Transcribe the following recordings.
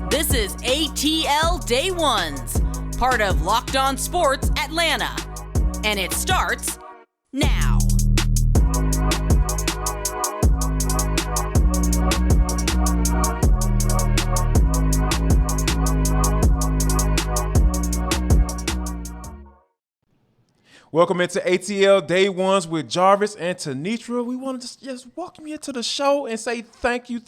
This is ATL Day Ones, part of Locked On Sports Atlanta. And it starts now. Welcome into ATL Day Ones with Jarvis and Tenitra. We wanted to just welcome you to the show and say thank you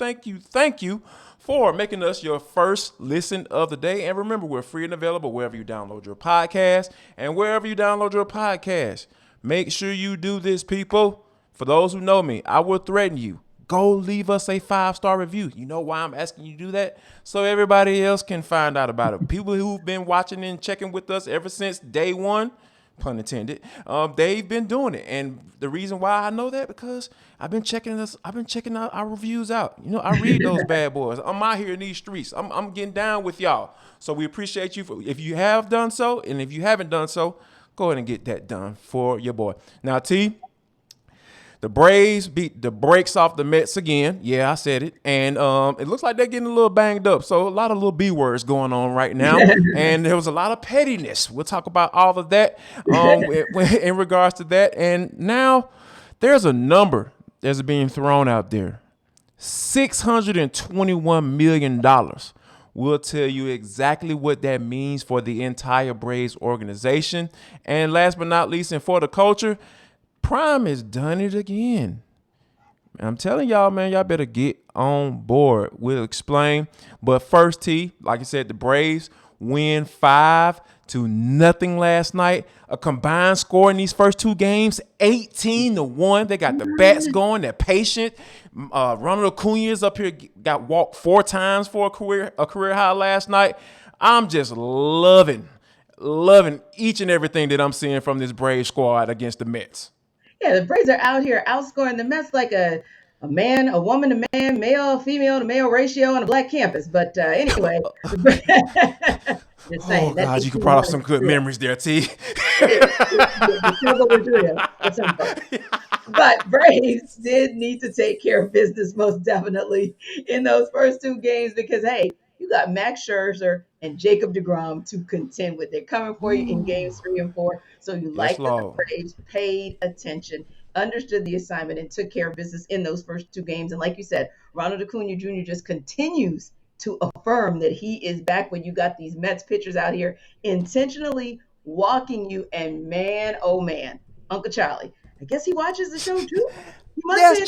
for making us your first listen of the day. And remember, we're free and available wherever you download your podcast. And wherever you download your podcast, make sure you do this, people. For those who know me, I will threaten you. Go leave us a 5-star review. You know why I'm asking you to do that? So everybody else can find out about it. People who've been watching and checking with us ever since day one, pun intended, they've been doing it. And the reason why I know that, because I've been checking our reviews out. You know, I read those bad boys. I'm out here in these streets. I'm getting down with y'all. So we appreciate you if you have done so, and if you haven't done so, go ahead and get that done for your boy. Now, T, the Braves beat the brakes off the Mets again. Yeah, I said it. And it looks like they're getting a little banged up. So a lot of little B words going on right now. And there was a lot of pettiness. We'll talk about all of that in regards to that. And now there's a number that's being thrown out there. $621 million. We'll tell you exactly what that means for the entire Braves organization. And last but not least, and for the culture, Prime has done it again. I'm telling y'all, man, y'all better get on board. We'll explain. But first, T, like I said, the Braves win 5-0 last night. A combined score in these first two games, 18-1. They got the bats going. They're patient. Ronald Acuna's up here, got walked 4 times for a career high last night. I'm just loving each and everything that I'm seeing from this Braves squad against the Mets. Yeah, the Braves are out here outscoring the Mets like a man, a woman to man, male, female to male ratio on a black campus. But anyway, just saying. Oh, God, you can brought up some good memories there, T. But Braves did need to take care of business most definitely in those first 2 games because, hey, you got Max Scherzer and Jacob deGrom to contend with. They're coming for you in games 3 and 4. So you like that the Braves paid attention, understood the assignment, and took care of business in those first 2 games. And like you said, Ronald Acuna Jr. just continues to affirm that he is back when you got these Mets pitchers out here intentionally walking you. And man, oh man, Uncle Charlie, I guess he watches the show too. Yes,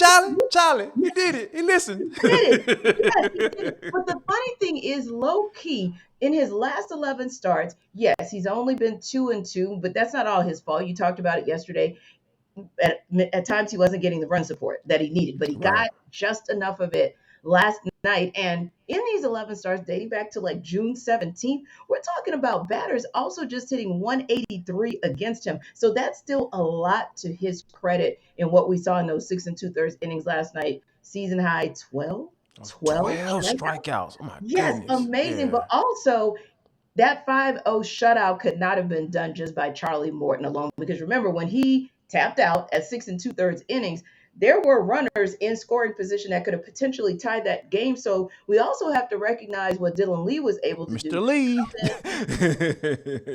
Charlie, he did it. He listened. He did it. Yes, he did it. But the funny thing is, low key, in his last 11 starts, yes, he's only been 2-2, but that's not all his fault. You talked about it yesterday. At times, he wasn't getting the run support that he needed, but he got just enough of it last night. And in these 11 starts dating back to like June 17th, we're talking about batters also just hitting 183 against him. So that's still a lot to his credit in what we saw in those 6 2/3 innings last night. Season high 12 strikeouts. Oh my yes, goodness. amazing. Yeah. But also that 5-0 shutout could not have been done just by Charlie Morton alone. Because remember, when he tapped out at 6 2/3 innings, there were runners in scoring position that could have potentially tied that game. So we also have to recognize what Dylan Lee was able to do. Mr. Lee.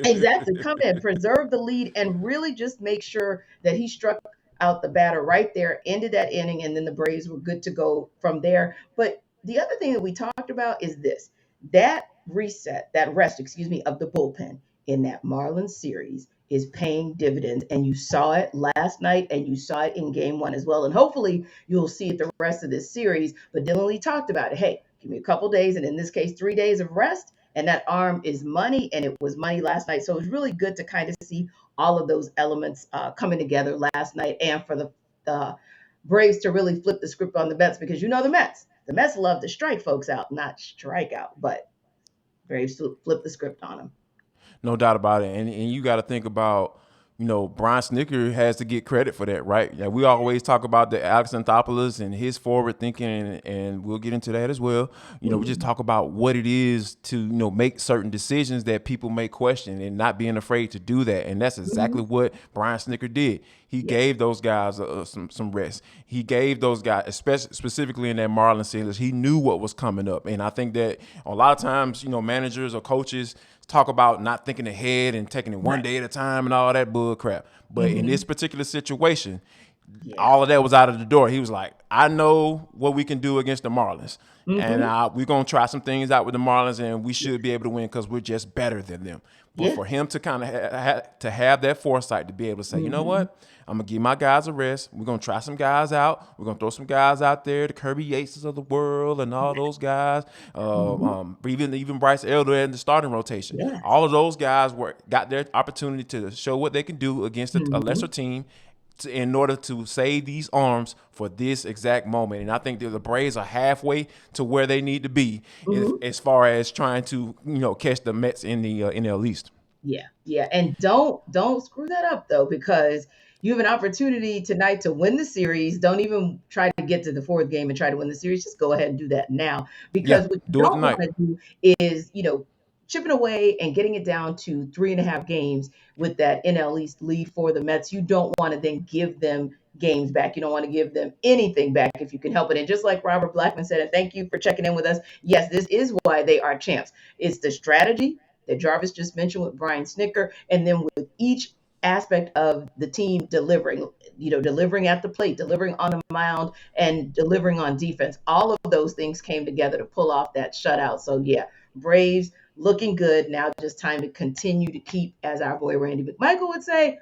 Exactly. Come in, preserve the lead, and really just make sure that he struck out the batter right there, ended that inning, and then the Braves were good to go from there. But the other thing that we talked about is this. That rest of the bullpen in that Marlins series is paying dividends. And you saw it last night, and you saw it in game 1 as well. And hopefully you'll see it the rest of this series. But Dylan Lee talked about it. Hey, give me a couple days, and in this case, 3 days of rest, and that arm is money, and it was money last night. So it was really good to kind of see all of those elements coming together last night, and for the Braves to really flip the script on the Mets, because you know the Mets love to strike folks out, not strike out, but Braves flip the script on them. No doubt about it. And you got to think about, Brian Snitker has to get credit for that, right? Yeah, we always talk about the Alex Anthopoulos and his forward thinking, and we'll get into that as well. We just talk about what it is to, make certain decisions that people may question and not being afraid to do that. And that's exactly what Brian Snitker did. He gave those guys some rest. He gave those guys, especially specifically in that Marlins series, he knew what was coming up. And I think that a lot of times, managers or coaches talk about not thinking ahead and taking it one day at a time and all that bull crap. But in this particular situation, all of that was out of the door. He was like, I know what we can do against the Marlins. And we're going to try some things out with the Marlins, and we should be able to win because we're just better than them. But for him to kind of have that foresight to be able to say, you know what, I'm going to give my guys a rest. We're going to try some guys out. We're going to throw some guys out there, the Kirby Yateses of the world and all those guys, even Bryce Elder in the starting rotation. All of those guys got their opportunity to show what they can do against a lesser team in order to save these arms for this exact moment. And I think that the Braves are halfway to where they need to be as far as trying to, catch the Mets in the NL East. Yeah. And don't screw that up, though, because you have an opportunity tonight to win the series. Don't even try to get to the fourth game and try to win the series. Just go ahead and do that now. Because what you don't want to do is, chipping away and getting it down to 3.5 games with that NL East lead for the Mets. You don't want to then give them games back. You don't want to give them anything back if you can help it. And just like Robert Blackman said, and thank you for checking in with us, yes, this is why they are champs. It's the strategy that Jarvis just mentioned with Brian Snitker, and then with each aspect of the team delivering at the plate, delivering on a mound, and delivering on defense. All of those things came together to pull off that shutout. So yeah, Braves looking good. Now just time to continue to keep, as our boy Randy McMichael would say,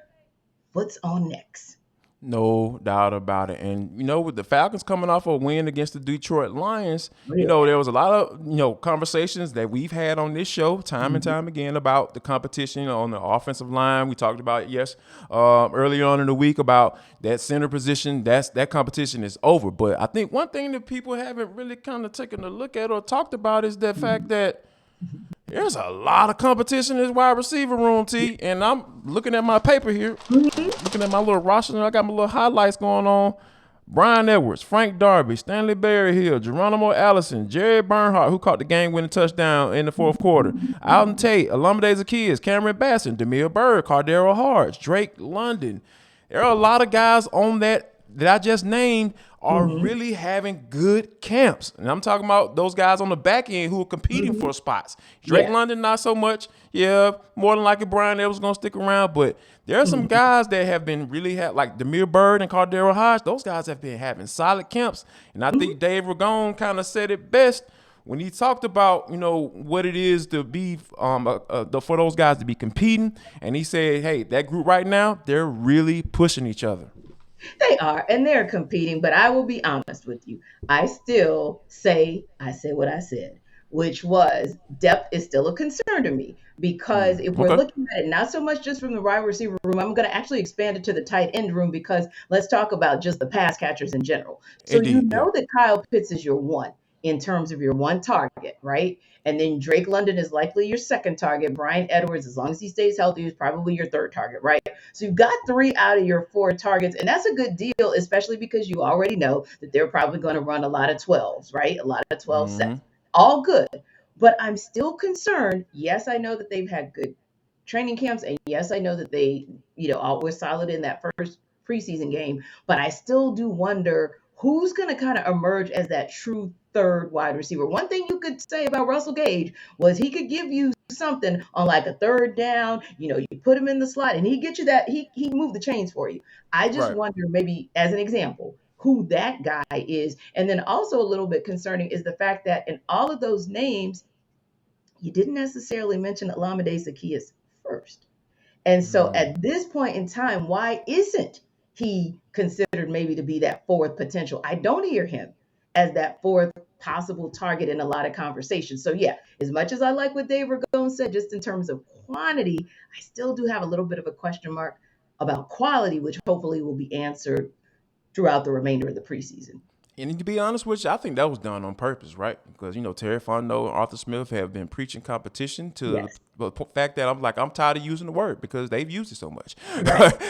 what's on next? No doubt about it. And, with the Falcons coming off a win against the Detroit Lions, there was a lot of, conversations that we've had on this show time and time again about the competition on the offensive line. We talked about it, earlier on in the week about that center position. That competition is over. But I think one thing that people haven't really kind of taken a look at or talked about is the fact that there's a lot of competition in this wide receiver room, T. And I'm looking at my paper here, looking at my little roster, and I got my little highlights going on. Brian Edwards, Frank Darby, Stanley Berryhill, Geronimo Allison, Jerry Bernhardt, who caught the game-winning touchdown in the fourth quarter, Alden Tate, Alumide Zaccheaus, Cameron Basson, Demir Bird, Cardero Harge, Drake London. There are a lot of guys on that I just named are really having good camps. And I'm talking about those guys on the back end who are competing for spots. Drake London, not so much. Yeah, more than likely Brian Edwards going to stick around. But there are some guys that have been like Demir Bird and Cardero Hodge. Those guys have been having solid camps. And I think Dave Ragone kind of said it best when he talked about, what it is to be for those guys to be competing. And he said, hey, that group right now, they're really pushing each other. They are, and they're competing, but I will be honest with you. I still say what I said, which was depth is still a concern to me because if we're looking at it, not so much just from the wide receiver room, I'm going to actually expand it to the tight end room because let's talk about just the pass catchers in general. So Indeed, that Kyle Pitts is your one in terms of your one target, right? And then Drake London is likely your second target. Brian Edwards, as long as he stays healthy, is probably your third target, right? So you've got 3 out of your 4 targets. And that's a good deal, especially because you already know that they're probably going to run a lot of 12s, right? A lot of 12 sets. All good. But I'm still concerned. Yes, I know that they've had good training camps. And yes, I know that they, were solid in that first preseason game. But I still do wonder who's going to kind of emerge as that true third wide receiver. One thing you could say about Russell Gage was he could give you something on like a third down. You put him in the slot and he get you that. He moved the chains for you. I just wonder maybe as an example who that guy is. And then also a little bit concerning is the fact that in all of those names, you didn't necessarily mention Alumide Zaccheaus first. And so at this point in time, why isn't he considered maybe to be that fourth potential? I don't hear him as that fourth possible target in a lot of conversations. So yeah, as much as I like what Dave Ragone said, just in terms of quantity, I still do have a little bit of a question mark about quality, which hopefully will be answered throughout the remainder of the preseason. And to be honest with you, I think that was done on purpose, right? Because, Terry Fontenot and Arthur Smith have been preaching competition to the fact that I'm tired of using the word because they've used it so much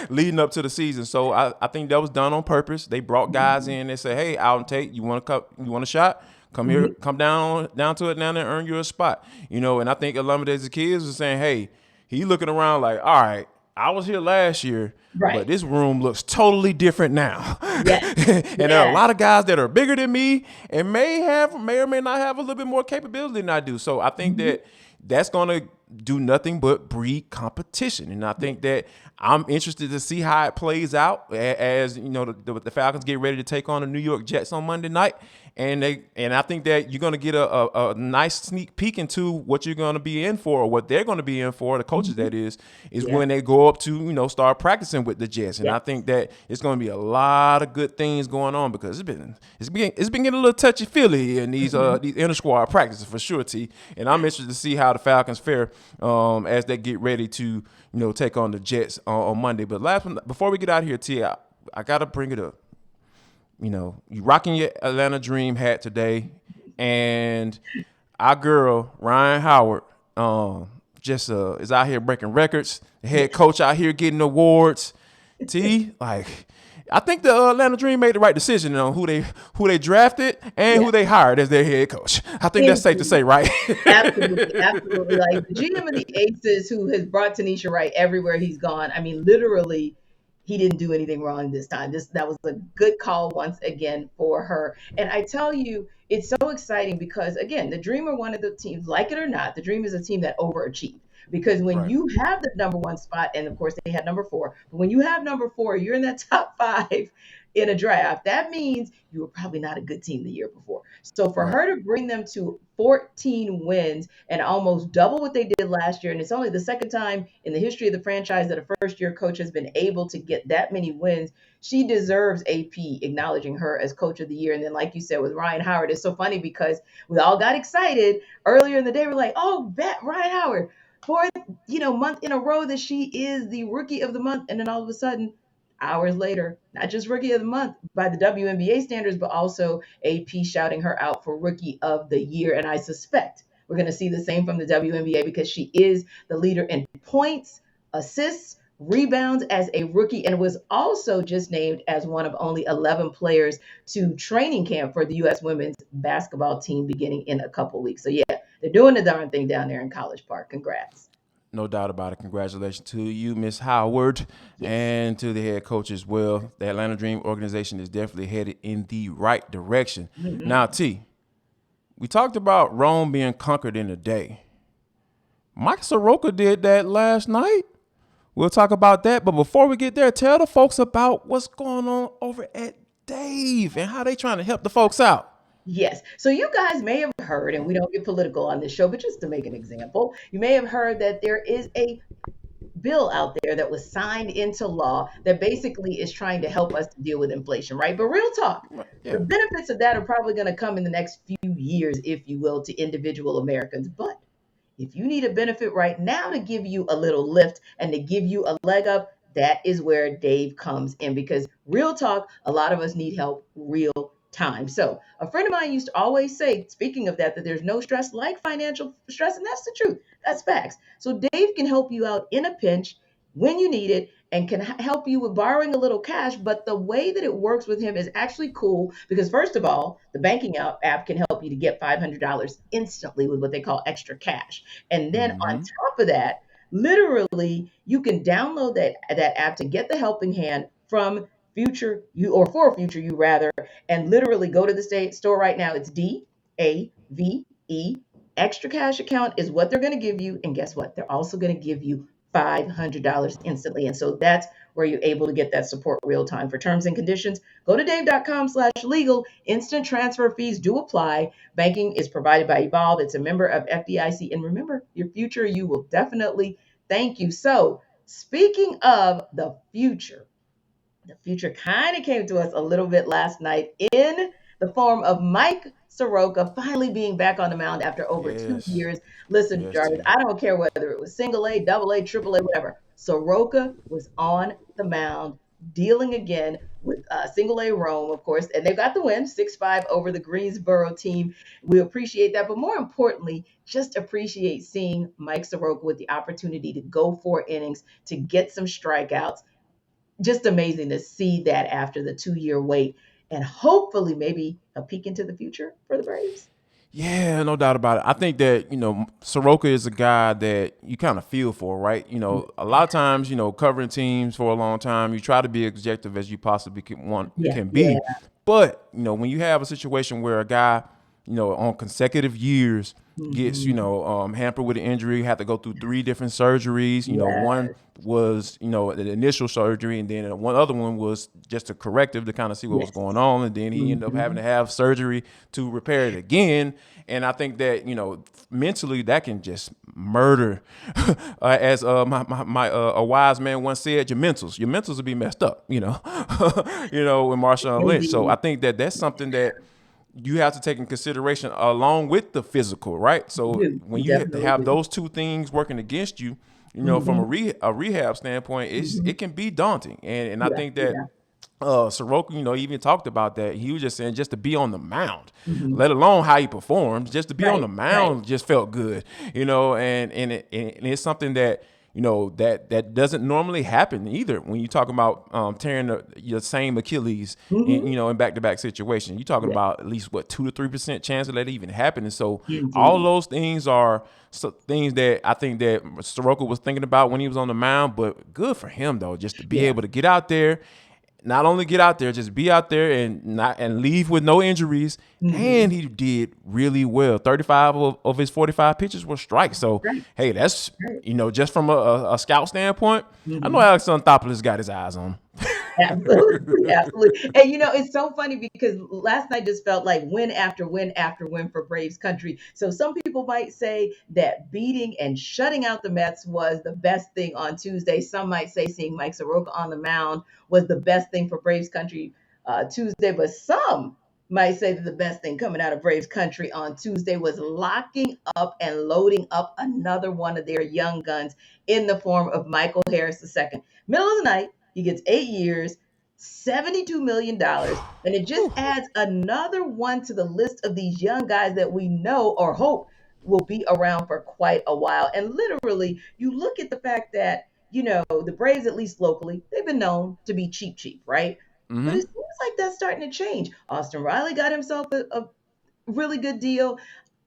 leading up to the season. So I think that was done on purpose. They brought guys in. They said, hey, Alden Tate, you want a shot? Come here, come down to it now and earn you a spot. And I think Alumide Zaccheaus was saying, hey, he looking around like, all right, I was here last year. but Right. this room looks totally different now. Yes. And there are a Yes. lot of guys that are bigger than me and may or may not have a little bit more capability than I do. So I think Mhm. that that's going to do nothing but breed competition. And I Yeah. think that I'm interested to see how it plays out as you know the Falcons get ready to take on the New York Jets on Monday night. And I think that you're going to get a nice sneak peek into what you're going to be in for, or what they're going to be in for, the coaches Mhm. that is Yeah. when they go up to start practicing with the Jets. And Yeah. I think that it's going to be a lot of good things going on, because it's been getting a little touchy feely in Mhm. these inter squad practices for sure, T. And I'm interested to see how the Falcons fare as they get ready to take on the Jets on Monday. But before we get out of here, T, I gotta bring it up. You rocking your Atlanta Dream hat today, and our girl Ryan Howard just is out here breaking records. The head Yes. coach out here getting awards. T, like, I think the Atlanta Dream made the right decision on who they drafted and Yeah. who they hired as their head coach. I think that's safe to Indeed. say, right? Absolutely, absolutely. Like the GM of the Aces, who has brought Tanisha Wright everywhere he's gone. I mean, literally, he didn't do anything wrong this time. That was a good call once again for her. And I tell you, it's so exciting because again, the Dream are one of the teams, like it or not, the Dream is a team that overachieved. Because when Right. you have the number one spot, and of course they had number four, but when you have number four, you're in that top five in a draft. That means you were probably not a good team the year before. So for Right. her to bring them to 14 wins and almost double what they did last year, and it's only the second time in the history of the franchise that a first year coach has been able to get that many wins, she deserves AP acknowledging her as coach of the year. And then, like you said, with Ryan Howard, it's so funny because we all got excited earlier in the day. We're like, oh, Ryan Howard, fourth, month in a row that she is the rookie of the month. And then all of a sudden, hours later, not just rookie of the month by the WNBA standards, but also AP shouting her out for rookie of the year. And I suspect we're going to see the same from the WNBA because she is the leader in points, assists, rebounds as a rookie, and was also just named as one of only 11 players to training camp for the U.S. women's basketball team beginning in a couple weeks. So, yeah, they're doing the darn thing down there in College Park. Congrats. No doubt about it. Congratulations to you, Miss Howard, Yes. and to the head coach as well. The Atlanta Dream organization is definitely headed in the right direction. Now, Mhm. T, we talked about Rome being conquered in a day. Mike Soroka did that last night. We'll talk about that. But before we get there, tell the folks about what's going on over at Dave and how they trying to help the folks out. Yes. So you guys may have heard, and we don't get political on this show, but just to make an example, you may have heard that there is a bill out there that was signed into law that basically is trying to help us to deal with inflation, right? But real talk, the Yeah. benefits of that are probably going to come in the next few years, if you will, to individual Americans. But if you need a benefit right now to give you a little lift and to give you a leg up, that is where Dave comes in because real talk, a lot of us need help real time. So, a friend of mine used to always say, speaking of that there's no stress like financial stress, and that's the truth. That's facts. So, Dave can help you out in a pinch when you need it and can help you with borrowing a little cash. But the way that it works with him is actually cool because, first of all, the banking app can help you to get $500 instantly with what they call extra cash. And then on Mm-hmm. top of that, literally, you can download that app to get the helping hand from future you or for future you rather, and literally go to the state store right now. It's DAVE. Extra cash account is what they're going to give you, and guess what? They're also going to give you $500 instantly. And so that's where you're able to get that support real time. For terms and conditions, go to dave.com/legal. Instant transfer fees do apply. Banking is provided by Evolve. It's a member of FDIC. And remember, your future you will definitely thank you. So, speaking of the future kind of came to us a little bit last night in the form of Mike Soroka finally being back on the mound after over two Yes. years. Listen, Yes, Jarvis, T. I don't care whether it was single A, double A, triple A, whatever. Soroka was on the mound dealing again with single A Rome, of course, and they got the win 6-5 over the Greensboro team. We appreciate that. But more importantly, just appreciate seeing Mike Soroka with the opportunity to go 4 innings, to get some strikeouts, just amazing to see that after the 2 year wait and hopefully maybe a peek into the future for the Braves. Yeah, no doubt about it. I think that, Soroka is a guy that you kind of feel for, right? A lot of times, covering teams for a long time, you try to be objective as you possibly Yeah, can yeah. be. But, when you have a situation where a guy, on consecutive years gets, hampered with an injury, had to go through 3 different surgeries, Yeah. one was, the initial surgery, and then one other one was just a corrective to kind of see what was going Yes. on. And then he ended up having to have surgery to repair it again. And I think that, mentally that can just murder. As a wise man once said, your mentals will be messed up, with Marshawn Lynch. So I Indeed. think that that's something that you have to take in consideration along with the physical, right? So when You you definitely have do. those two things working against you, from Mm-hmm. a rehab standpoint, it can be daunting. And I Yeah, think that yeah. Soroka, even talked about that. He was just saying just to be on the mound, Mm-hmm. let alone how he performs, just to be on Right, the right. mound just felt good, and it's something that that doesn't normally happen either when you talk about tearing your same Achilles in Mm-hmm. in back-to-back situations. You're talking Yeah, about at least what 2 to 3% chance of that even happening. So all of indeed. those things are things that I think that Soroka was thinking about when he was on the mound. But good for him though, just to be Yeah. able to get out there, not only get out there, just be out there and leave with no injuries. Mm-hmm. And he did really well. 35 of his 45 pitches were strikes. So Right, hey, that's right. just from a scout standpoint, I know Mm-hmm. Alex Anthopoulos got his eyes on him. Absolutely, absolutely. And it's so funny because last night just felt like win after win after win for Braves country. So some people might say that beating and shutting out the Mets was the best thing on Tuesday. Some might say seeing Mike Soroka on the mound was the best thing for Braves country Tuesday. But some might say that the best thing coming out of Braves country on Tuesday was locking up and loading up another one of their young guns in the form of Michael Harris II. Middle of the night, he gets 8 years, $72 million. And it just Whew. adds another one to the list of these young guys that we know or hope will be around for quite a while. And literally, you look at the fact that, the Braves, at least locally, they've been known to be cheap, cheap, right? But it Mm-hmm. seems like that's starting to change. Austin Riley got himself a really good deal.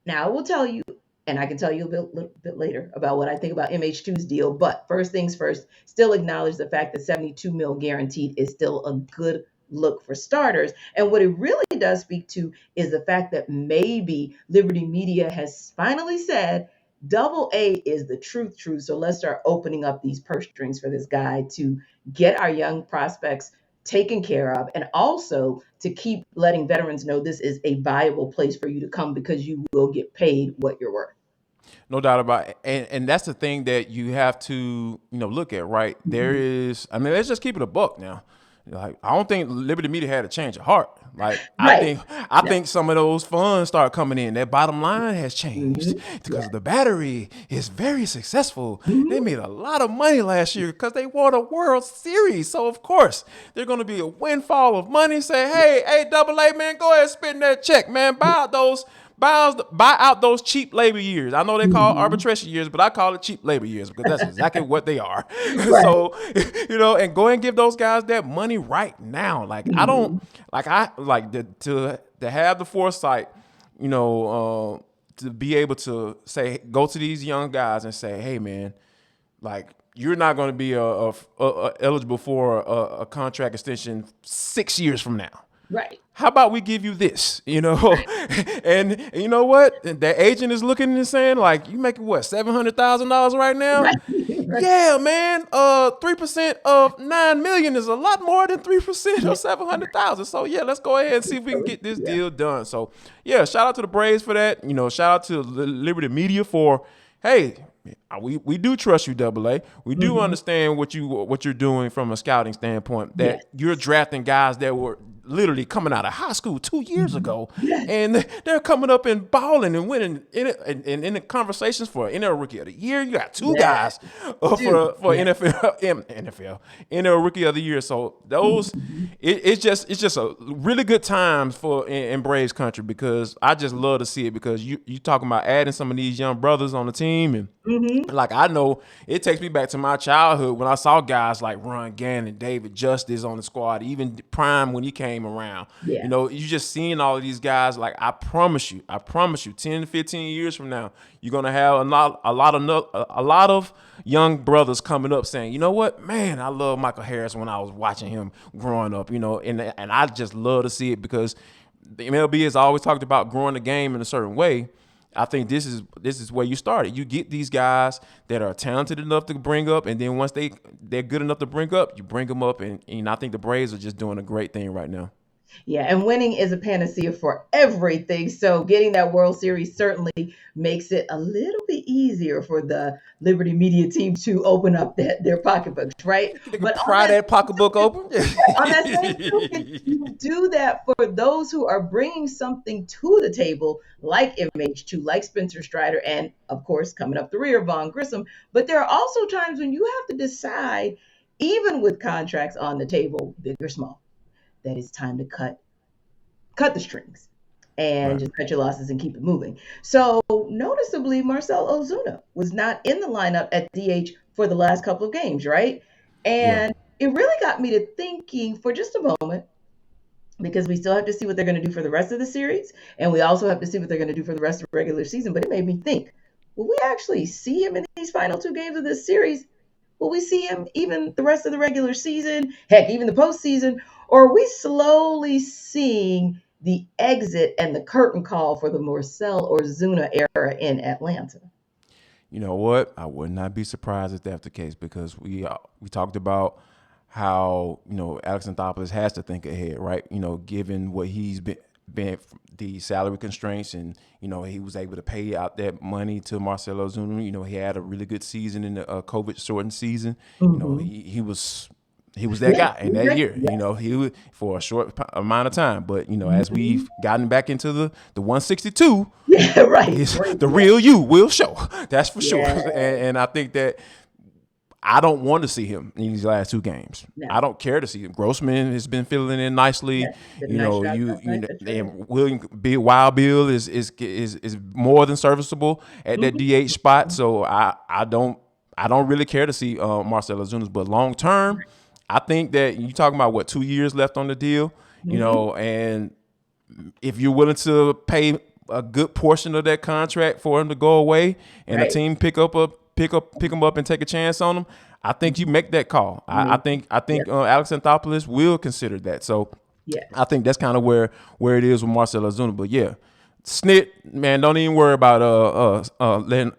Now, I will tell you, and I can tell you a little bit later about what I think about MH2's deal. But first things first, still acknowledge the fact that 72 mil guaranteed is still a good look for starters. And what it really does speak to is the fact that maybe Liberty Media has finally said double A is the truth. So let's start opening up these purse strings for this guy to get our young prospects taken care of, and also to keep letting veterans know this is a viable place for you to come because you will get paid what you're worth. No doubt about it. And that's the thing that you have to, look at, right? There Mhm. is, I mean, let's just keep it a buck now. Like, I don't think Liberty Media had a change of heart. Like, I Right. think I Yeah. think some of those funds start coming in. That bottom line has changed Yeah. because the battery is very successful. They Mhm. made a lot of money last year because they won a World Series. So of course they're gonna be a windfall of money. Say, hey, double A man, go ahead and spend that check, man. Buy out those cheap labor years. I know they call Mhm. arbitration years, but I call it cheap labor years because that's exactly what they are. Right. So, and go and give those guys that money right now. Like I don't Mhm. like I like to have the foresight, to be able to say go to these young guys and say, hey man, like you're not going to be eligible for a contract extension 6 years from now. Right. How about we give you this, and you know what? The agent is looking and saying, like, you making what, $700,000 right now? Right. Right. Yeah, man. 3% of 9 million is a lot more than 3% Yeah. of 700,000. So yeah, let's go ahead and see if we can get this Yeah. deal done. So yeah, shout out to the Braves for that. Shout out to Liberty Media for, hey, we do trust you, Double A. We do Mhm. understand what you're doing from a scouting standpoint. That Yes. you're drafting guys that were literally coming out of high school 2 years Mhm. ago, Yes. and they're coming up and balling and winning in the conversations for NL Rookie of the Year. You got two Yes. guys Dude. for Yeah. NFL NL Rookie of the Year. So those Mhm. it's just a really good times for in Braves country, because I just love to see it, because you talking about adding some of these young brothers on the team. And Mhm. like, I know it takes me back to my childhood when I saw guys like Ron Gannon, David Justice on the squad, even Prime when he came game around. Yeah. You know, you just seeing all of these guys. Like, I promise you, 10 to 15 years from now, you're gonna have a lot of young brothers coming up saying, you know what, man, I love Michael Harris when I was watching him growing up. You know, and I just love to see it because the MLB has always talked about growing the game in a certain way. I think this is where you started. You get these guys that are talented enough to bring up, and then once they're good enough to bring up, you bring them up, and I think the Braves are just doing a great thing right now. Yeah, and winning is a panacea for everything. So getting that World Series certainly makes it a little bit easier for the Liberty Media team to open up their pocketbooks, right? They can But pry that pocketbook open. on that same token, you do that for those who are bringing something to the table, like MH2, like Spencer Strider, and of course, coming up the rear, Vaughn Grissom. But there are also times when you have to decide, even with contracts on the table, big or small, that it's time to cut the strings and Right. just cut your losses and keep it moving. So noticeably, Marcell Ozuna was not in the lineup at DH for the last couple of games, right? Yeah. And it really got me to thinking for just a moment, because we still have to see what they're going to do for the rest of the series, and we also have to see what they're going to do for the rest of the regular season. But it made me think, will we actually see him in these final two games of this series? Will we see him even the rest of the regular season? Heck, even the postseason? Or are we slowly seeing the exit and the curtain call for the Marcell Ozuna era in Atlanta? You know what? I would not be surprised if that's the case because we talked about how Alex Anthopoulos has to think ahead, right? You know, given what he's been the salary constraints, and he was able to pay out that money to Marcell Ozuna. You know, he had a really good season in the COVID shortened season. You know, Mm-hmm. he was that guy in that year. Yeah. You know, he was for a short amount of time, but as we've gotten back into the 162. Yeah, right. The real you will show. That's for sure. Yeah. And I think that I don't want to see him in these last two games. No. I don't care to see him. Grossman has been filling in nicely. Yeah, did a nice job last night, that's right. And William Wild Bill is more than serviceable at that DH spot. So I don't really care to see Marcell Ozuna. But long term, I think that you talking about 2 years left on the deal. And if you're willing to pay a good portion of that contract for him to go away, and Right. a team pick him up and take a chance on him, I think you make that call. I think Alex Anthopoulos will consider that. So Yeah. I think that's kind of where it is with Marcell Ozuna. But yeah, Snit, man, don't even worry about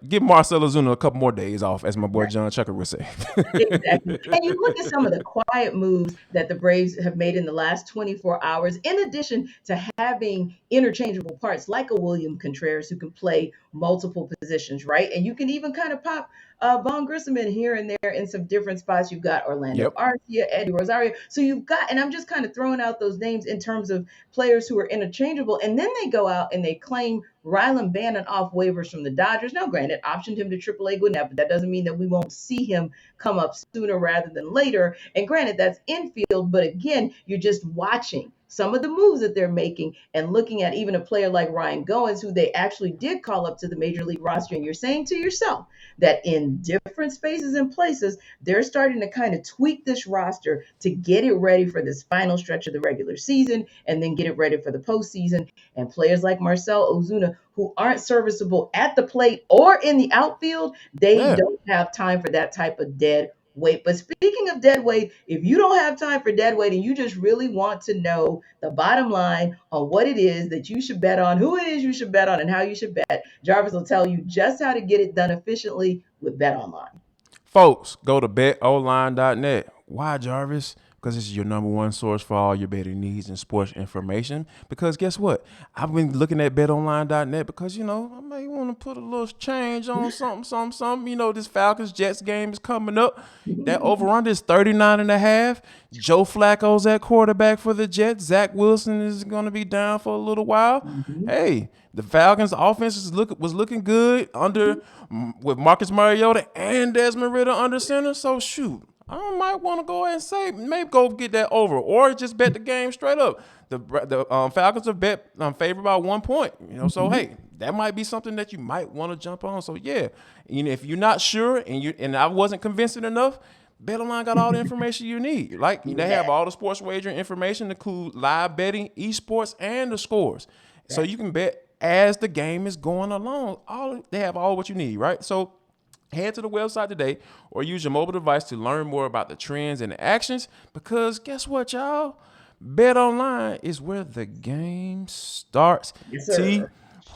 give Marcell Ozuna a couple more days off, as my boy John Chucker would say. Exactly. And you look at some of the quiet moves that the Braves have made in the last 24 hours, in addition to having interchangeable parts like a William Contreras who can play multiple positions, right? And you can even kind of pop Vaughn Grissom in here and there in some different spots. You've got Orlando Yep. Arcia, Eddie Rosario. So you've got, and I'm just kind of throwing out those names in terms of players who are interchangeable. And then they go out and they claim Rylan Bannon off waivers from the Dodgers. Now, granted, optioned him to AAA Gwinnett, but that doesn't mean that we won't see him come up sooner rather than later. And granted, that's infield, but again, you're just watching some of the moves that they're making and looking at even a player like Ryan Goins, who they actually did call up to the major league roster. And you're saying to yourself that in different spaces and places, they're starting to kind of tweak this roster to get it ready for this final stretch of the regular season and then get it ready for the postseason. And players like Marcell Ozuna, who aren't serviceable at the plate or in the outfield, they Yeah. don't have time for that type of dead weight. But speaking of dead weight, if you don't have time for dead weight and you just really want to know the bottom line on what it is that you should bet on, who it is you should bet on, and how you should bet, Jarvis will tell you just how to get it done efficiently with Bet Online. Folks, go to betonline.net. Why, Jarvis? Because this is your number one source for all your betting needs and sports information. Because guess what? I've been looking at betonline.net because, I may want to put a little change on something. This Falcons-Jets game is coming up. That over-under is 39.5. Joe Flacco's at quarterback for the Jets. Zach Wilson is going to be down for a little while. Hey, the Falcons' offense was looking good with Marcus Mariota and Desmond Ridder under center. So, shoot. I might want to go ahead and say maybe go get that over, or just bet the game straight up. The Falcons are bet favored by 1 point. So hey, that might be something that you might want to jump on. So yeah, if you're not sure and I wasn't convincing enough, BetOnline got all the information you need. Like they have all the sports wagering information, include live betting, esports, and the scores. So you can bet as the game is going along. They have all what you need, right? So head to the website today or use your mobile device to learn more about the trends and the actions, because guess what, y'all? BetOnline is where the game starts. Yes, sir.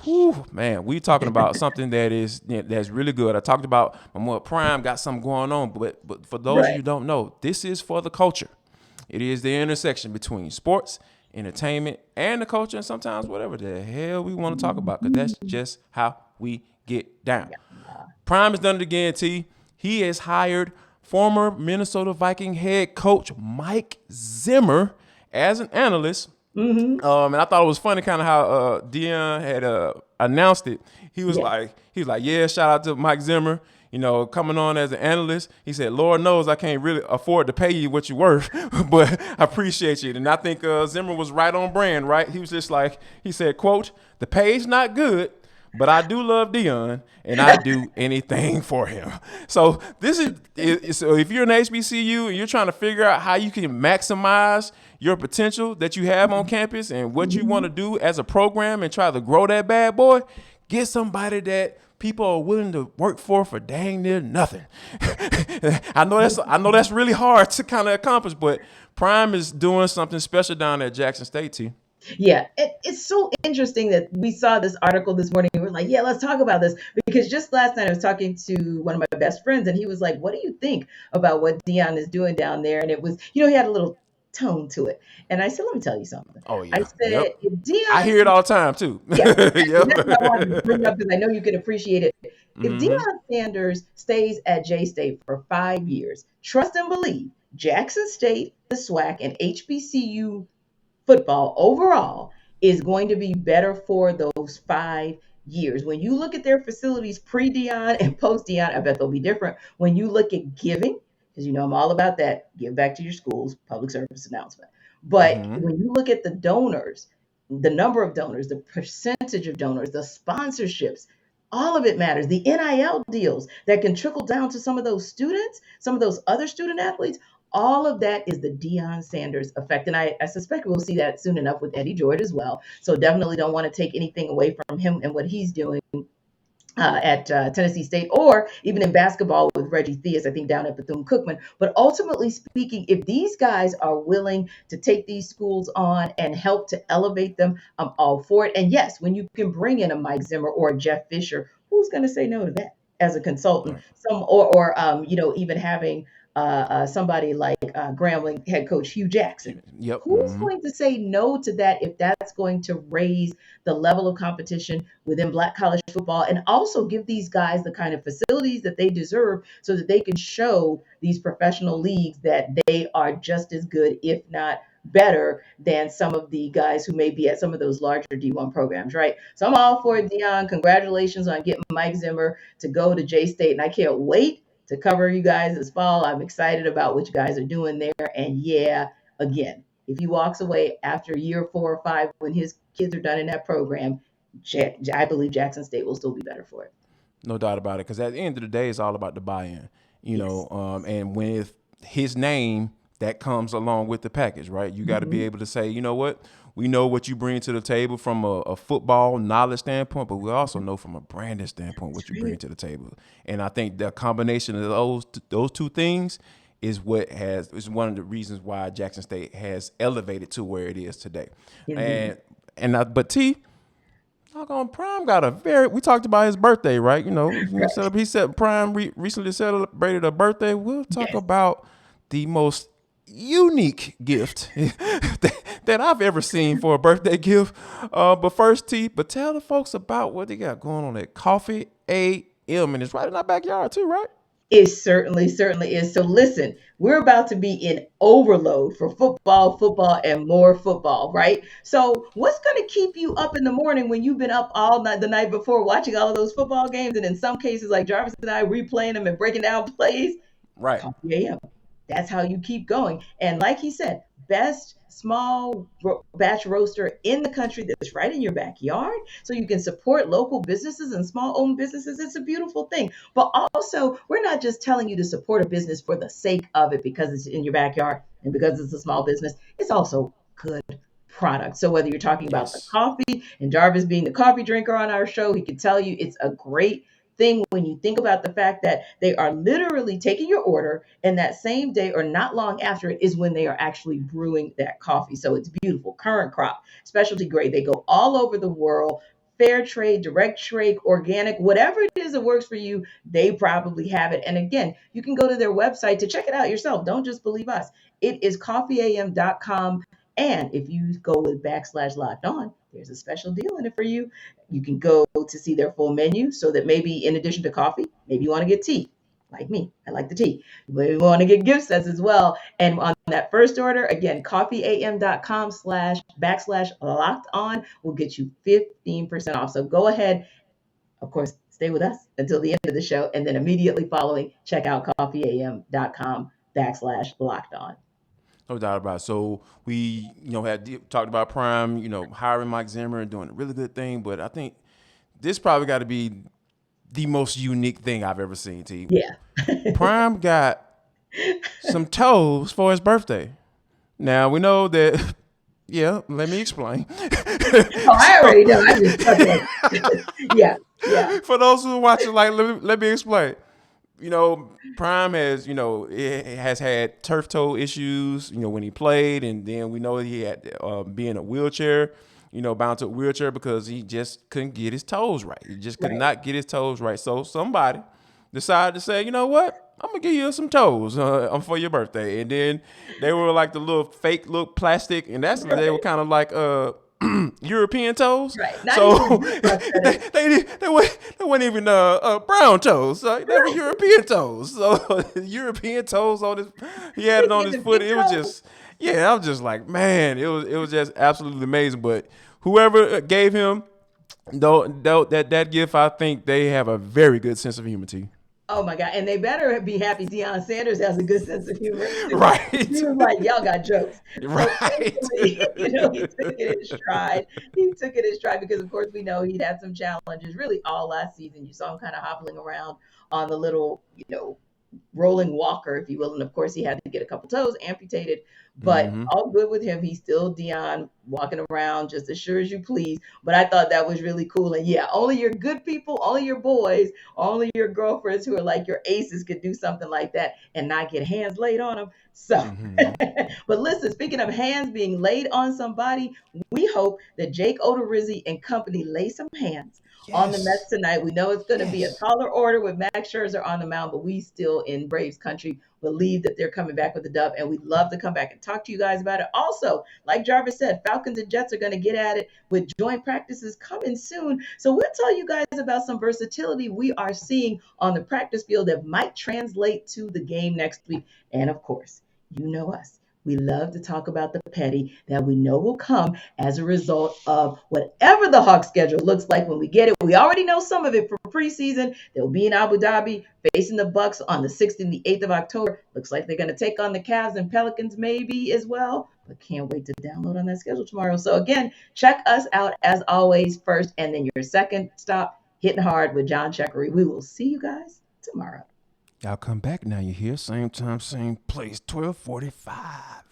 Whew, man, we talking about something that's really good. I talked about my more Prime got something going on, but for those of you who don't know, this is for the culture. It is the intersection between sports, entertainment, and the culture, and sometimes whatever the hell we want to talk about, because that's just how we get down. Prime has done it again, T. He has hired former Minnesota Viking head coach Mike Zimmer as an analyst. And I thought it was funny kind of how Dion had announced it. He was like, yeah, shout out to Mike Zimmer, coming on as an analyst. He said, Lord knows I can't really afford to pay you what you're worth, but I appreciate you. And I think Zimmer was right on brand, right? He was just like, he said, quote, the pay's not good, but I do love Dion, and I do anything for him. So this is so if you're an HBCU and you're trying to figure out how you can maximize your potential that you have on campus and what you want to do as a program and try to grow that bad boy, get somebody that people are willing to work for dang near nothing. I know that's really hard to kind of accomplish, but Prime is doing something special down at Jackson State, T. Yeah, it's so interesting that we saw this article this morning. We were like, yeah, let's talk about this, because just last night I was talking to one of my best friends, and he was like, what do you think about what Dion is doing down there? And it was, he had a little tone to it. And I said, let me tell you something. Oh, yeah. I said, if Dion... I hear it all the time, too. Yeah, that's what I wanted to bring up, because I know you can appreciate it. If Deion Sanders stays at J-State for 5 years, trust and believe, Jackson State, the SWAC, and HBCU football overall is going to be better for those 5 years. When you look at their facilities pre-Dion and post-Dion, I bet they'll be different. When you look at giving, because I'm all about that, give back to your schools, public service announcement. But when you look at the donors, the number of donors, the percentage of donors, the sponsorships, all of it matters. The NIL deals that can trickle down to some of those students, some of those other student athletes, all of that is the Deion Sanders effect. And I suspect we'll see that soon enough with Eddie George as well. So definitely don't want to take anything away from him and what he's doing at Tennessee State, or even in basketball with Reggie Theus, I think down at Bethune-Cookman. But ultimately speaking, if these guys are willing to take these schools on and help to elevate them, I'm all for it. And yes, when you can bring in a Mike Zimmer or a Jeff Fisher, who's going to say no to that as a consultant? Even having somebody like Grambling head coach Hugh Jackson. Yep. Who's going to say no to that if that's going to raise the level of competition within Black college football, and also give these guys the kind of facilities that they deserve so that they can show these professional leagues that they are just as good, if not better, than some of the guys who may be at some of those larger D1 programs, right? So I'm all for it, Dion. Congratulations on getting Mike Zimmer to go to J-State, and I can't wait to cover you guys this fall. I'm excited about what you guys are doing there. And yeah, again, if he walks away after year 4 or 5, when his kids are done in that program, I believe Jackson State will still be better for it. No doubt about it, because at the end of the day, it's all about the buy-in, and with his name, that comes along with the package, right? You got to be able to say, you know what? We know what you bring to the table from a football knowledge standpoint, but we also know from a branding standpoint what you bring to the table. And I think the combination of those two things is one of the reasons why Jackson State has elevated to where it is today. But T, Prime got we talked about his birthday, right? He said Prime recently celebrated a birthday. We'll talk about the most unique gift that I've ever seen for a birthday gift. But first, tell the folks about what they got going on at Coffee AM, and it's right in our backyard too, right? It certainly is. So listen, we're about to be in overload for football, and more football, right? So what's going to keep you up in the morning when you've been up all night the night before watching all of those football games, and in some cases like Jarvis and I replaying them and breaking down plays? Right. Coffee AM. That's how you keep going. And like he said, best small batch roaster in the country that's right in your backyard, so you can support local businesses and small owned businesses. It's a beautiful thing. But also, we're not just telling you to support a business for the sake of it because it's in your backyard and because it's a small business. It's also good product. So whether you're talking about the Yes. coffee, and Jarvis being the coffee drinker on our show, he can tell you it's a great thing when you think about the fact that they are literally taking your order, and that same day or not long after it is when they are actually brewing that coffee. So it's beautiful, current crop, specialty grade. They go all over the world. Fair trade, direct trade, organic, whatever it is that works for you, they probably have it. And again, you can go to their website to check it out yourself. Don't just believe us. It is coffeeam.com. And if you go with /locked on, there's a special deal in it for you. You can go to see their full menu, so that maybe in addition to coffee, maybe you want to get tea. Like me, I like the tea. Maybe you want to get gift sets as well. And on that first order, again, coffeeam.com /locked on will get you 15% off. So go ahead, of course, stay with us until the end of the show. And then immediately following, check out coffeeam.com /locked on. No doubt about it. So we, had talked about Prime, hiring Mike Zimmer and doing a really good thing. But I think this probably got to be the most unique thing I've ever seen, T. Yeah. Prime got some toes for his birthday. Now, we know that, let me explain. Oh, I already know. I just okay. Yeah. For those who are watching, let me explain. Prime has, it has had turf toe issues, when he played. And then we know he had being a wheelchair, bound to a wheelchair because he just couldn't get his toes right. He just could not get his toes right. So somebody decided to say, you know what? I'm going to give you some toes for your birthday. And then they were like the little fake little plastic. And they were kind of like European toes. Right. So they weren't even brown toes. They were European toes. So European toes on his, he had it on his foot. It was just, I was just like, man, it was just absolutely amazing. But whoever gave him that gift, I think they have a very good sense of humor. Oh my God. And they better be happy Deion Sanders has a good sense of humor. Right. He was like, y'all got jokes. Right. So, he took it in stride. He took it in stride because, of course, we know he'd had some challenges really all last season. You saw him kind of hobbling around on the little, rolling walker, if you will. And of course, he had to get a couple toes amputated, but all good with him. He's still Deion, walking around just as sure as you please. But I thought that was really cool. And only your good people, only your boys, only your girlfriends who are like your aces could do something like that and not get hands laid on them. So, but listen, speaking of hands being laid on somebody, we hope that Jake Odorizzi and company lay some hands on the Mets tonight. We know it's going to be a taller order with Max Scherzer on the mound, but we still in Braves country believe that they're coming back with the dub, and we'd love to come back and talk to you guys about it. Also, like Jarvis said, Falcons and Jets are going to get at it with joint practices coming soon. So we'll tell you guys about some versatility we are seeing on the practice field that might translate to the game next week. And of course, you know us. We love to talk about the petty that we know will come as a result of whatever the Hawks schedule looks like when we get it. We already know some of it for preseason. They'll be in Abu Dhabi facing the Bucks on the 6th and the 8th of October. Looks like they're going to take on the Cavs and Pelicans maybe as well. But can't wait to download on that schedule tomorrow. So again, check us out as always first, and then your second stop, Hitting Hard with John Checkery. We will see you guys tomorrow. Y'all come back now. You hear? Same time, same place, 12:45.